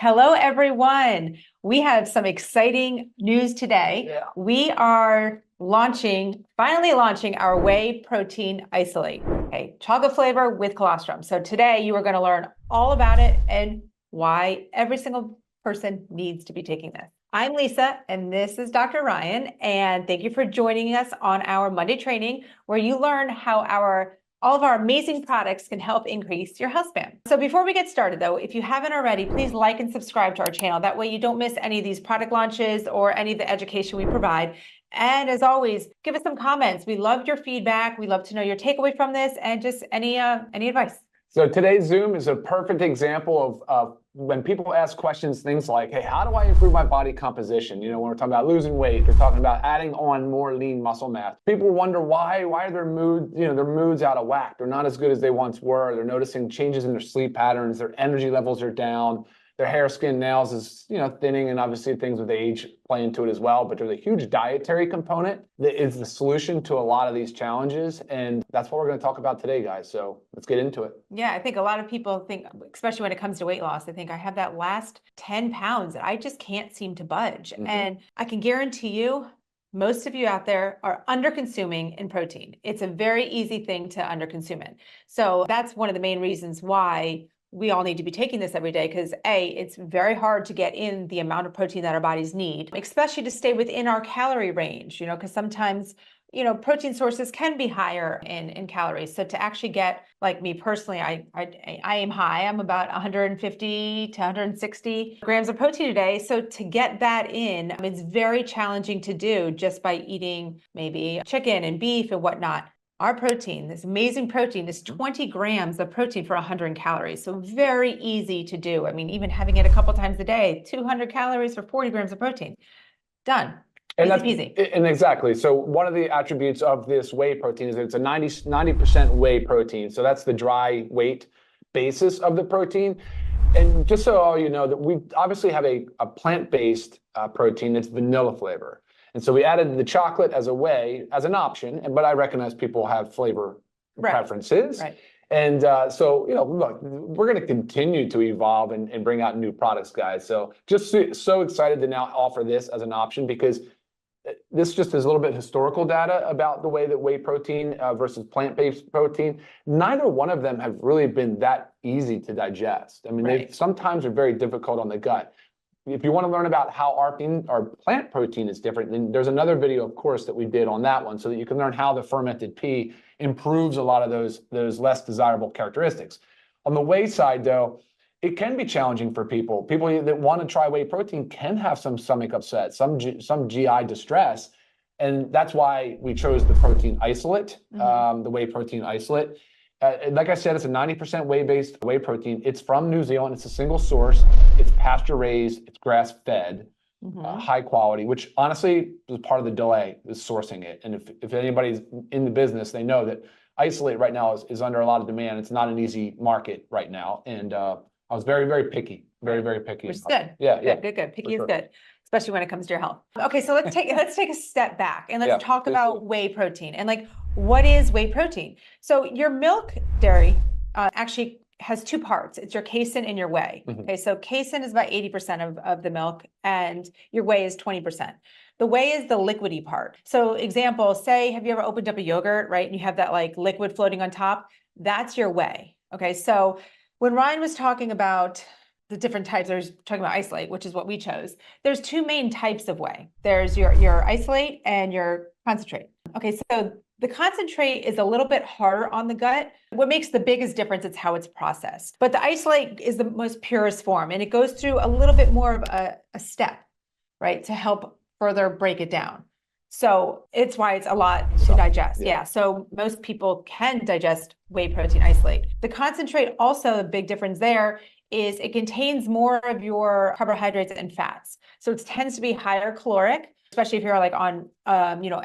Hello, everyone. We have some exciting news today. Yeah. We are finally launching our whey protein isolate, okay, chocolate flavor with colostrum. So today you are going to learn all about it and why every single person needs to be taking this. I'm Lisa, and this is Dr. Ryan, and thank you for joining us on our Monday training, where you learn how all of our amazing products can help increase your health span. So before we get started though, if you haven't already, please like and subscribe to our channel. That way you don't miss any of these product launches or any of the education we provide. And as always, give us some comments. We love your feedback. We love to know your takeaway from this and just any advice. So today's Zoom is a perfect example of when people ask questions, things like, hey, how do I improve my body composition? You know, when we're talking about losing weight, they're talking about adding on more lean muscle mass. People wonder why are their moods out of whack? They're not as good as they once were. They're noticing changes in their sleep patterns. Their energy levels are down. Their hair, skin, nails is, thinning, and obviously things with age play into it as well. But there's a huge dietary component that is the solution to a lot of these challenges. And that's what we're going to talk about today, guys. So let's get into it. Yeah, I think a lot of people think, especially when it comes to weight loss, I think I have that last 10 pounds that I just can't seem to budge. Mm-hmm. And I can guarantee you, most of you out there are under-consuming in protein. It's a very easy thing to under-consume it. So that's one of the main reasons why we all need to be taking this every day, because it's very hard to get in the amount of protein that our bodies need, especially to stay within our calorie range, because sometimes, protein sources can be higher in calories. So to actually get, like me personally, I aim high. I'm about 150 to 160 grams of protein a day. So to get that in, it's very challenging to do just by eating maybe chicken and beef and whatnot. Our protein, this amazing protein, is 20 grams of protein for 100 calories. So very easy to do. I mean, even having it a couple times a day, 200 calories for 40 grams of protein. Done. And easy. And exactly. So one of the attributes of this whey protein is that it's a 90% whey protein. So that's the dry weight basis of the protein. And just so all you know, that we obviously have a plant-based protein that's vanilla flavor. And so we added the chocolate as a whey, as an option, but I recognize people have flavor preferences. Right. And so, look, we're going to continue to evolve and bring out new products, guys. So just so excited to now offer this as an option, because this just is a little bit historical data about the way that whey protein versus plant-based protein. Neither one of them have really been that easy to digest. I mean, they sometimes are very difficult on the gut. If you want to learn about how our plant protein is different, then there's another video, of course, that we did on that one, so that you can learn how the fermented pea improves a lot of those less desirable characteristics. On the whey side, though, it can be challenging for people. People that want to try whey protein can have some stomach upset, some GI distress, and that's why we chose the protein isolate, the whey protein isolate. Like I said, it's a 90% whey-based whey protein. It's from New Zealand. It's a single source. It's pasture-raised. It's grass-fed, high quality, which honestly was part of the delay, is sourcing it. And if anybody's in the business, they know that isolate right now is under a lot of demand. It's not an easy market right now. And I was very, very picky, very, very picky. Which is good. Yeah. Good. Picky is good, especially when it comes to your health. Okay, so let's take a step back and let's talk about whey protein and what is whey protein? So your milk dairy actually has two parts. It's your casein and your whey. Okay, so casein is about 80% of the milk and your whey is 20%. The whey is the liquidy part. So example, say, have you ever opened up a yogurt, right? And you have that liquid floating on top? That's your whey. Okay, so when Ryan was talking about the different types, there's talking about isolate, which is what we chose. There's two main types of whey. There's your isolate and your concentrate. Okay, so the concentrate is a little bit harder on the gut. What makes the biggest difference is how it's processed. But the isolate is the most purest form, and it goes through a little bit more of a step, right, to help further break it down. So it's why it's a lot to digest. Yeah. So most people can digest whey protein isolate. The concentrate, also a big difference there is it contains more of your carbohydrates and fats. So it tends to be higher caloric, especially if you're on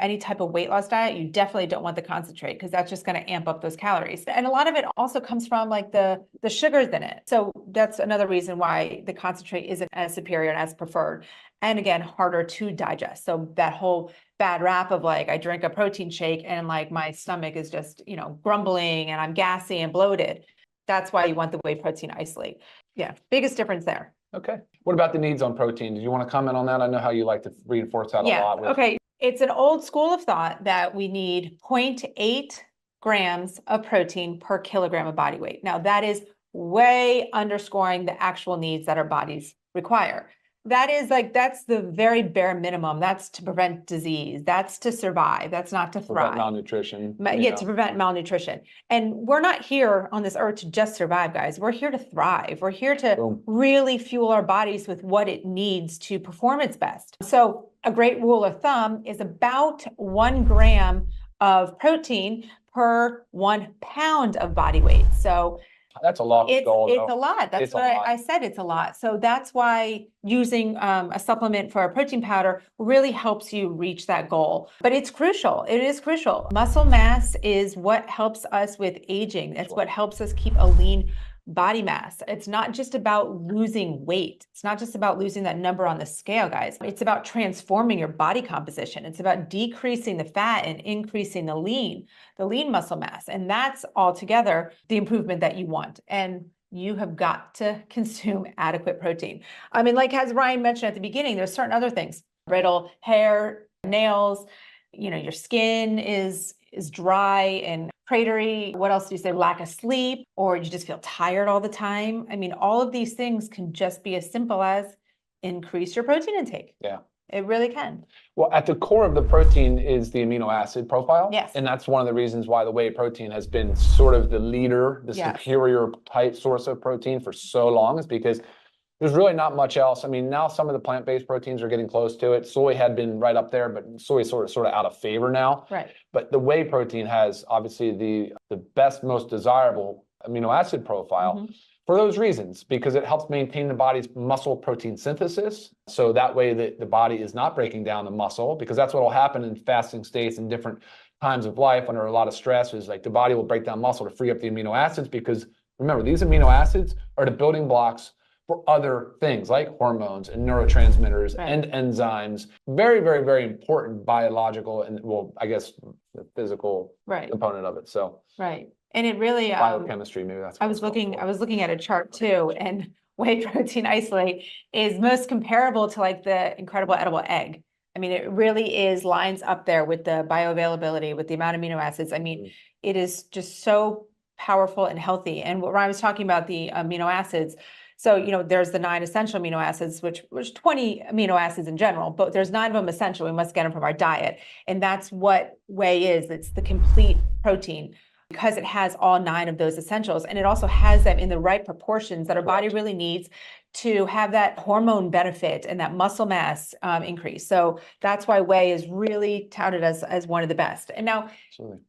any type of weight loss diet. You definitely don't want the concentrate, because that's just going to amp up those calories. And a lot of it also comes from the sugars in it. So that's another reason why the concentrate isn't as superior and as preferred. And again, harder to digest. So that whole bad rap of I drink a protein shake and my stomach is just, grumbling and I'm gassy and bloated. That's why you want the whey protein isolate. Yeah, biggest difference there. Okay. What about the needs on protein? Do you want to comment on that? I know how you like to reinforce that a lot. Okay. It's an old school of thought that we need 0.8 grams of protein per kilogram of body weight. Now, that is way underscoring the actual needs that our bodies require. That is that's the very bare minimum. That's to prevent disease. That's to survive. That's not to thrive. Prevent malnutrition. Yeah, to prevent malnutrition. And we're not here on this earth to just survive, guys. We're here to thrive. We're here to really fuel our bodies with what it needs to perform its best. So a great rule of thumb is about 1 gram of protein per 1 pound of body weight. So that's a lot. It's a lot. That's what I said. It's a lot. So that's why using a supplement for a protein powder really helps you reach that goal. But it's crucial. It is crucial. Muscle mass is what helps us with aging. That's what helps us keep a lean body mass. It's not just about losing weight. It's not just about losing that number on the scale, guys. It's about transforming your body composition. It's about decreasing the fat and increasing the lean muscle mass. And that's altogether the improvement that you want. And you have got to consume adequate protein. I mean, like as Ryan mentioned at the beginning, there's certain other things, brittle hair, nails, your skin is dry and cratery. What else do you say? Lack of sleep, or you just feel tired all the time. I mean, all of these things can just be as simple as increase your protein intake. Yeah. It really can. Well, at the core of the protein is the amino acid profile. Yes. And that's one of the reasons why the whey protein has been sort of the leader, the superior type source of protein for so long, is because there's really not much else. I mean, now some of the plant-based proteins are getting close to it. Soy had been right up there, but soy is sort of out of favor now. Right. But the whey protein has obviously the best, most desirable amino acid profile for those reasons, because it helps maintain the body's muscle protein synthesis. So that way the body is not breaking down the muscle, because that's what will happen in fasting states and different times of life when there are a lot of stress, is like the body will break down muscle to free up the amino acids, because remember, these amino acids are the building blocks for other things like hormones and neurotransmitters and enzymes. Very, very, very important biological and, well, I guess the physical component of it. So and it really biochemistry, maybe that's what I was looking at a chart too, and whey protein isolate is most comparable to like the incredible edible egg. I mean, it really lines up there with the bioavailability, with the amount of amino acids. I mean, it is just so powerful and healthy. And what Ryan was talking about, the amino acids. So, there's the 9 essential amino acids, which 20 amino acids in general, but there's 9 of them essential. We must get them from our diet. And that's what whey is. It's the complete protein, because it has all 9 of those essentials. And it also has them in the right proportions that our body really needs to have that hormone benefit and that muscle mass increase. So that's why whey is really touted as one of the best. And now,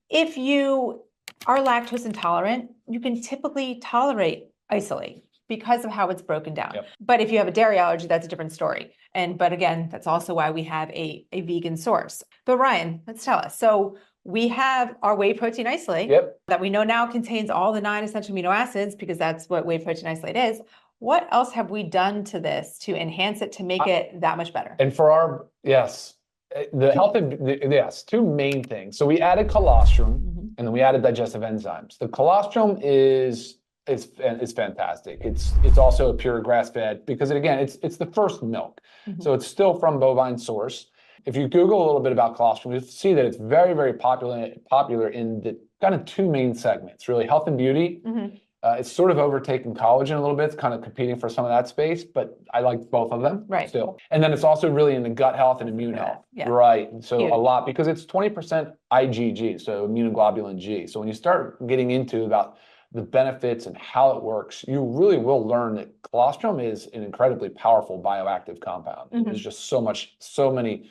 if you are lactose intolerant, you can typically tolerate isolate because of how it's broken down. But if you have a dairy allergy, that's a different story. But again, that's also why we have a vegan source. But Ryan, let's tell us. So we have our whey protein isolate that we know now contains all the 9 essential amino acids, because that's what whey protein isolate is. What else have we done to this to enhance it, to make it that much better? And for our, the health and 2 main things. So we added colostrum and then we added digestive enzymes. The colostrum is fantastic. It's also a pure grass-fed, because it's the first milk. So it's still from bovine source. If you Google a little bit about colostrum, you'll see that it's very, very popular in the kind of 2 main segments, really health and beauty. It's sort of overtaken collagen a little bit. It's kind of competing for some of that space, but I like both of them still. And then it's also really in the gut health and immune health. So a lot, because it's 20% IgG, so immunoglobulin G. So when you start getting into about the benefits and how it works, you really will learn that colostrum is an incredibly powerful bioactive compound. There's just so many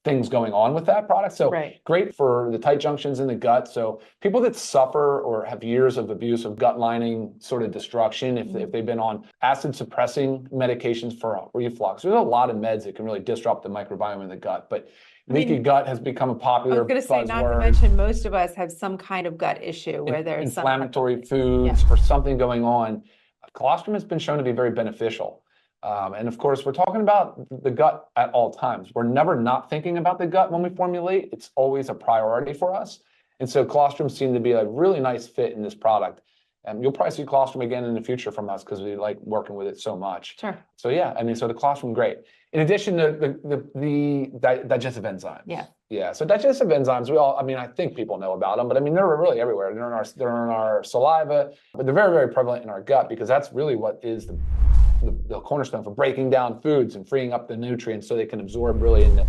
things going on with that product. So great for the tight junctions in the gut. So people that suffer or have years of abuse of gut lining sort of destruction, if they've been on acid suppressing medications for reflux, there's a lot of meds that can really disrupt the microbiome in the gut. But leaky gut has become a popular buzzword. I was going to say, not to mention, most of us have some kind of gut issue where there's inflammatory foods or something going on. Colostrum has been shown to be very beneficial. And of course, we're talking about the gut at all times. We're never not thinking about the gut when we formulate. It's always a priority for us. And so colostrum seemed to be a really nice fit in this product. You'll probably see colostrum again in the future from us because we like working with it so much. Sure. So yeah, I mean, so the colostrum, great. In addition to the digestive enzymes. Yeah. Yeah. So digestive enzymes, I mean, I think people know about them, but I mean, they're really everywhere. They're in our saliva, but they're very, very prevalent in our gut because that's really what is the cornerstone for breaking down foods and freeing up the nutrients so they can absorb really in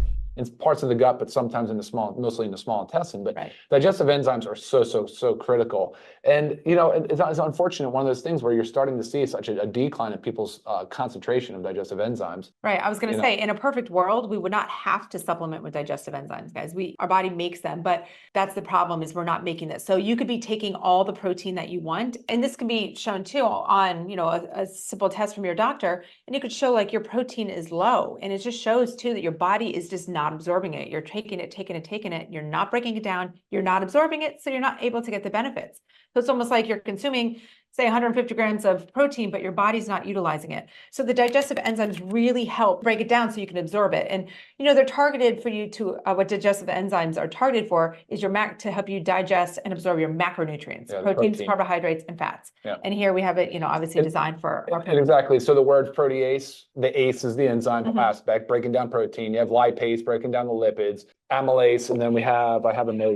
parts of the gut, but sometimes mostly in the small intestine. But digestive enzymes are so critical. And, you know, it's unfortunate, one of those things where you're starting to see such a decline in people's concentration of digestive enzymes. Right. I was going to say, in a perfect world, we would not have to supplement with digestive enzymes, guys. Our body makes them, but that's the problem, is we're not making this. So you could be taking all the protein that you want, and this can be shown too on, you know, a simple test from your doctor, and you could show like your protein is low, and it just shows too that your body is just not absorbing it. You're taking it. You're not breaking it down. You're not absorbing it. So you're not able to get the benefits. So it's almost like you're consuming, say, 150 grams of protein, but your body's not utilizing it. So the digestive enzymes really help break it down so you can absorb it. And, you know, they're targeted for you to, what digestive enzymes are targeted for is to help you digest and absorb your macronutrients, proteins, carbohydrates, and fats. Yeah. And here we have it, you know, obviously designed for our protein. Exactly. So the word protease, the ACE is the enzyme aspect, breaking down protein. You have lipase, breaking down the lipids, amylase, and then I have a note